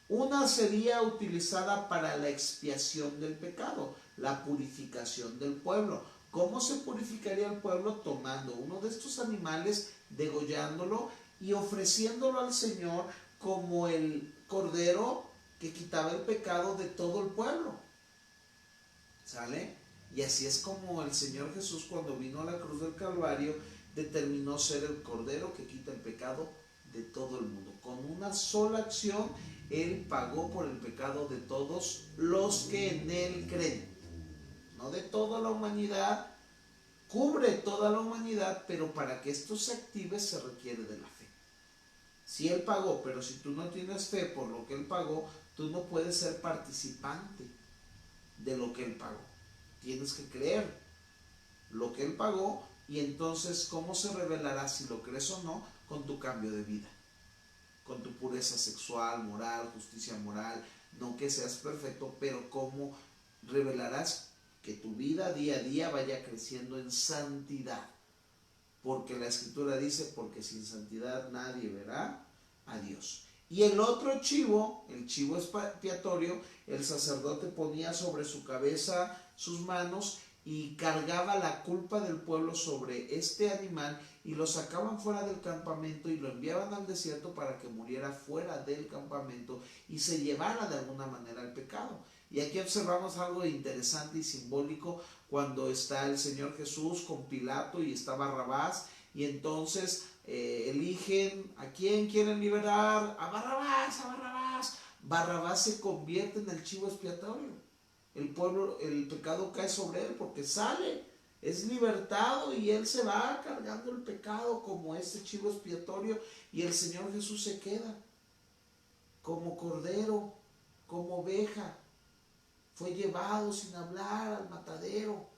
A: una sería utilizada para la expiación del pecado, la purificación del pueblo. ¿Cómo se purificaría el pueblo? Tomando uno de estos animales, degollándolo y ofreciéndolo al Señor como el cordero que quitaba el pecado de todo el pueblo. ¿Sale? Y así es como el Señor Jesús, cuando vino a la cruz del Calvario, determinó ser el cordero que quita el pecado de todo el mundo. Con una sola acción, Él pagó por el pecado de todos los que en Él creen. No de toda la humanidad, cubre toda la humanidad, pero para que esto se active se requiere de la fe. Si Él pagó, pero si tú no tienes fe por lo que Él pagó, tú no puedes ser participante de lo que Él pagó. Tienes que creer lo que Él pagó, y entonces, ¿cómo se revelará si lo crees o no? Con tu cambio de vida, con tu pureza sexual, moral, justicia moral. No que seas perfecto, pero ¿cómo revelarás que tu vida día a día vaya creciendo en santidad? Porque la Escritura dice: porque sin santidad nadie verá a Dios. Y el otro chivo, el chivo expiatorio, el sacerdote ponía sobre su cabeza sus manos y cargaba la culpa del pueblo sobre este animal, y lo sacaban fuera del campamento y lo enviaban al desierto para que muriera fuera del campamento y se llevara de alguna manera el pecado. Y aquí observamos algo interesante y simbólico, cuando está el Señor Jesús con Pilato y está Barrabás, y entonces eligen a quién quieren liberar. A Barrabás, a Barrabás. Barrabás se convierte en el chivo expiatorio. El pueblo, el pecado cae sobre él porque sale, es libertado, y él se va cargando el pecado como este chivo expiatorio, y el Señor Jesús se queda como cordero, como oveja. Fue llevado sin hablar al matadero,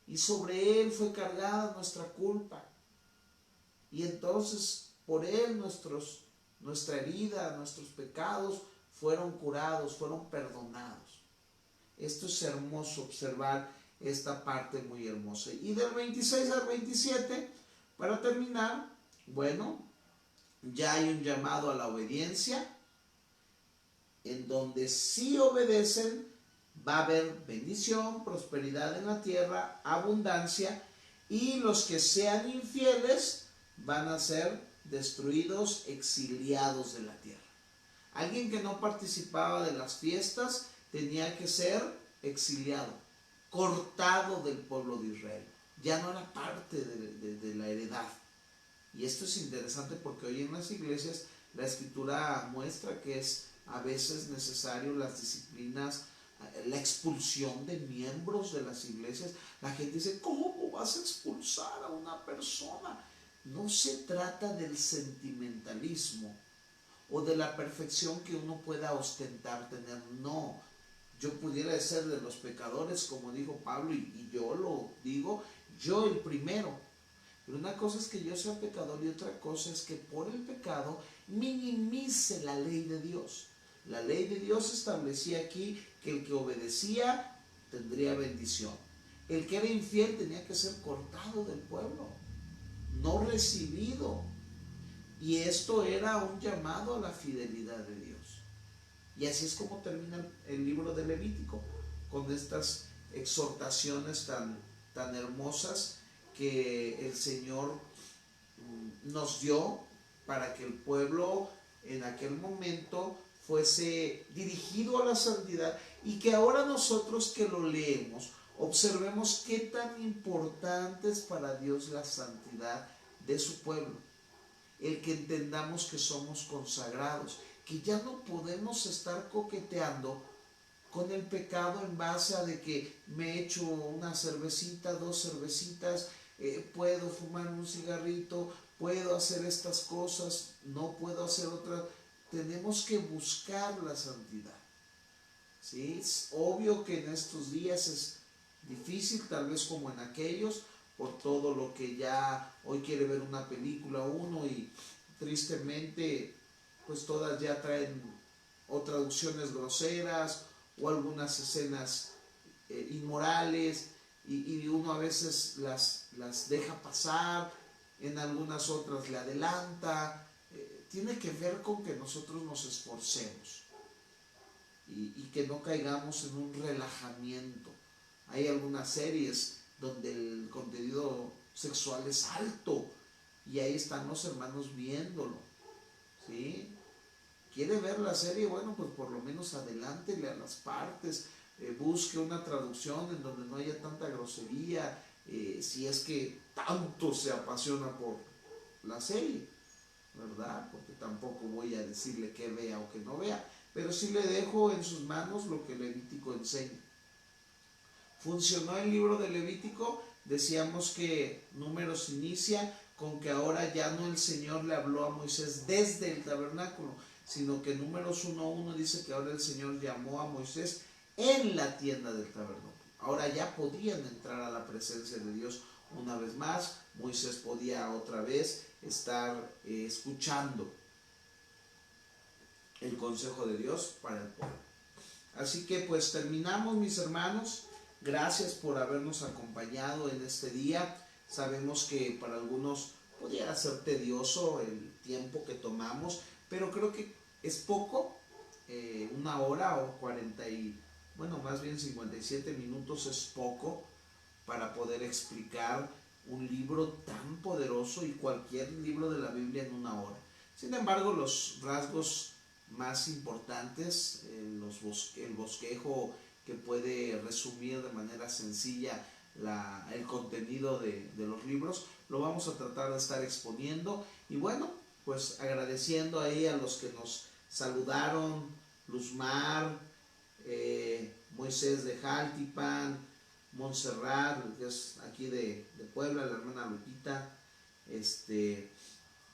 A: y sobre él fue cargada nuestra culpa, y entonces por él nuestra herida, nuestros pecados fueron curados, fueron perdonados. Esto es hermoso, observar esta parte muy hermosa. Y del 26 al 27, para terminar, bueno, ya hay un llamado a la obediencia, en donde si obedecen va a haber bendición, prosperidad en la tierra, abundancia, y los que sean infieles van a ser destruidos, exiliados de la tierra. Alguien que no participaba de las fiestas tenía que ser exiliado, cortado del pueblo de Israel. Ya no era parte de la heredad. Y esto es interesante porque hoy en las iglesias la escritura muestra que es a veces necesario las disciplinas, la expulsión de miembros de las iglesias. La gente dice, ¿cómo vas a expulsar a una persona? No se trata del sentimentalismo o de la perfección que uno pueda ostentar tener. No, yo pudiera ser de los pecadores, como dijo Pablo, y yo lo digo, yo el primero. Pero una cosa es que yo sea pecador y otra cosa es que por el pecado minimice la ley de Dios. La ley de Dios establecía aquí que el que obedecía tendría bendición. El que era infiel tenía que ser cortado del pueblo, no recibido. Y esto era un llamado a la fidelidad de Dios. Y así es como termina el libro de Levítico, con estas exhortaciones tan hermosas que el Señor nos dio para que el pueblo en aquel momento fuese dirigido a la santidad, y que ahora nosotros que lo leemos observemos qué tan importante es para Dios la santidad de su pueblo. El que entendamos que somos consagrados, que ya no podemos estar coqueteando con el pecado en base a de que me echo una cervecita, 2 cervecitas, puedo fumar un cigarrito, puedo hacer estas cosas, no puedo hacer otras. Tenemos que buscar la santidad, ¿sí? Es obvio que en estos días es difícil, tal vez como en aquellos, por todo lo que ya hoy quiere ver una película uno y tristemente pues todas ya traen o traducciones groseras o algunas escenas inmorales, y uno a veces las deja pasar, en algunas otras le adelanta. Tiene que ver con que nosotros nos esforcemos y que no caigamos en un relajamiento. Hay algunas series donde el contenido sexual es alto y ahí están los hermanos viéndolo, ¿sí? ¿Quiere ver la serie? Bueno, pues por lo menos adelántele a las partes, busque una traducción en donde no haya tanta grosería, si es que tanto se apasiona por la serie, ¿verdad? Porque tampoco voy a decirle que vea o que no vea, pero sí le dejo en sus manos lo que Levítico enseña. ¿Funcionó el libro de Levítico? Decíamos que Números inicia con que ahora ya no el Señor le habló a Moisés desde el tabernáculo, sino que Números 1:1 dice que ahora el Señor llamó a Moisés en la tienda del tabernáculo. Ahora ya podían entrar a la presencia de Dios una vez más. Moisés podía otra vez estar escuchando el consejo de Dios para el pueblo. Así que pues terminamos, mis hermanos. Gracias por habernos acompañado en este día. Sabemos que para algunos podría ser tedioso el tiempo que tomamos, pero creo que es poco. 1 hora o 57 minutos es poco para poder explicar un libro tan poderoso, y cualquier libro de la Biblia en 1 hora. Sin embargo, los rasgos más importantes, el bosquejo que puede resumir de manera sencilla el contenido de los libros, lo vamos a tratar de estar exponiendo. Y bueno, pues agradeciendo ahí a los que nos saludaron: Luzmar, Moisés de Jaltipan, Montserrat, que es aquí de Puebla, la hermana Lupita,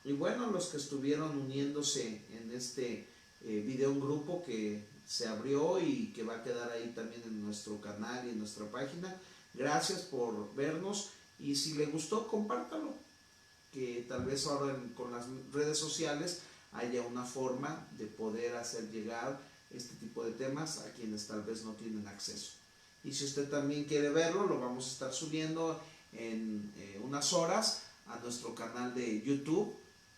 A: y bueno, los que estuvieron uniéndose en este video, un grupo que se abrió y que va a quedar ahí también en nuestro canal y en nuestra página. Gracias por vernos, y si le gustó, compártalo, que tal vez ahora con las redes sociales haya una forma de poder hacer llegar este tipo de temas a quienes tal vez no tienen acceso. Y si usted también quiere verlo, lo vamos a estar subiendo en unas horas a nuestro canal de YouTube.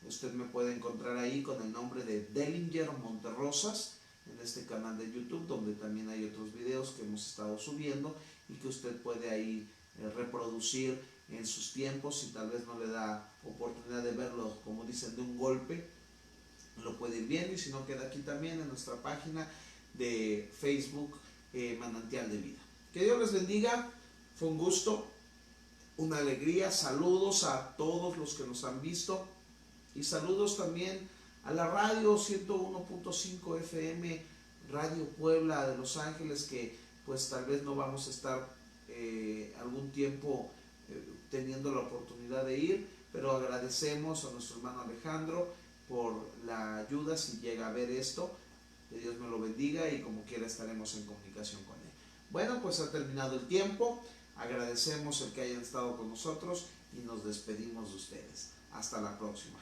A: Usted me puede encontrar ahí con el nombre de Dellinger Monterrosas, en este canal de YouTube, donde también hay otros videos que hemos estado subiendo y que usted puede ahí reproducir en sus tiempos. Si tal vez no le da oportunidad de verlo, como dicen, de un golpe, lo puede ir viendo, y si no, queda aquí también en nuestra página de Facebook, Manantial de Vida. Que Dios les bendiga, fue un gusto, una alegría. Saludos a todos los que nos han visto y saludos también a la radio 101.5 FM, Radio Puebla de Los Ángeles, que pues tal vez no vamos a estar algún tiempo teniendo la oportunidad de ir, pero agradecemos a nuestro hermano Alejandro por la ayuda si llega a ver esto. Que Dios me lo bendiga, y como quiera estaremos en comunicación con él. Bueno, pues ha terminado el tiempo. Agradecemos el que hayan estado con nosotros y nos despedimos de ustedes. Hasta la próxima.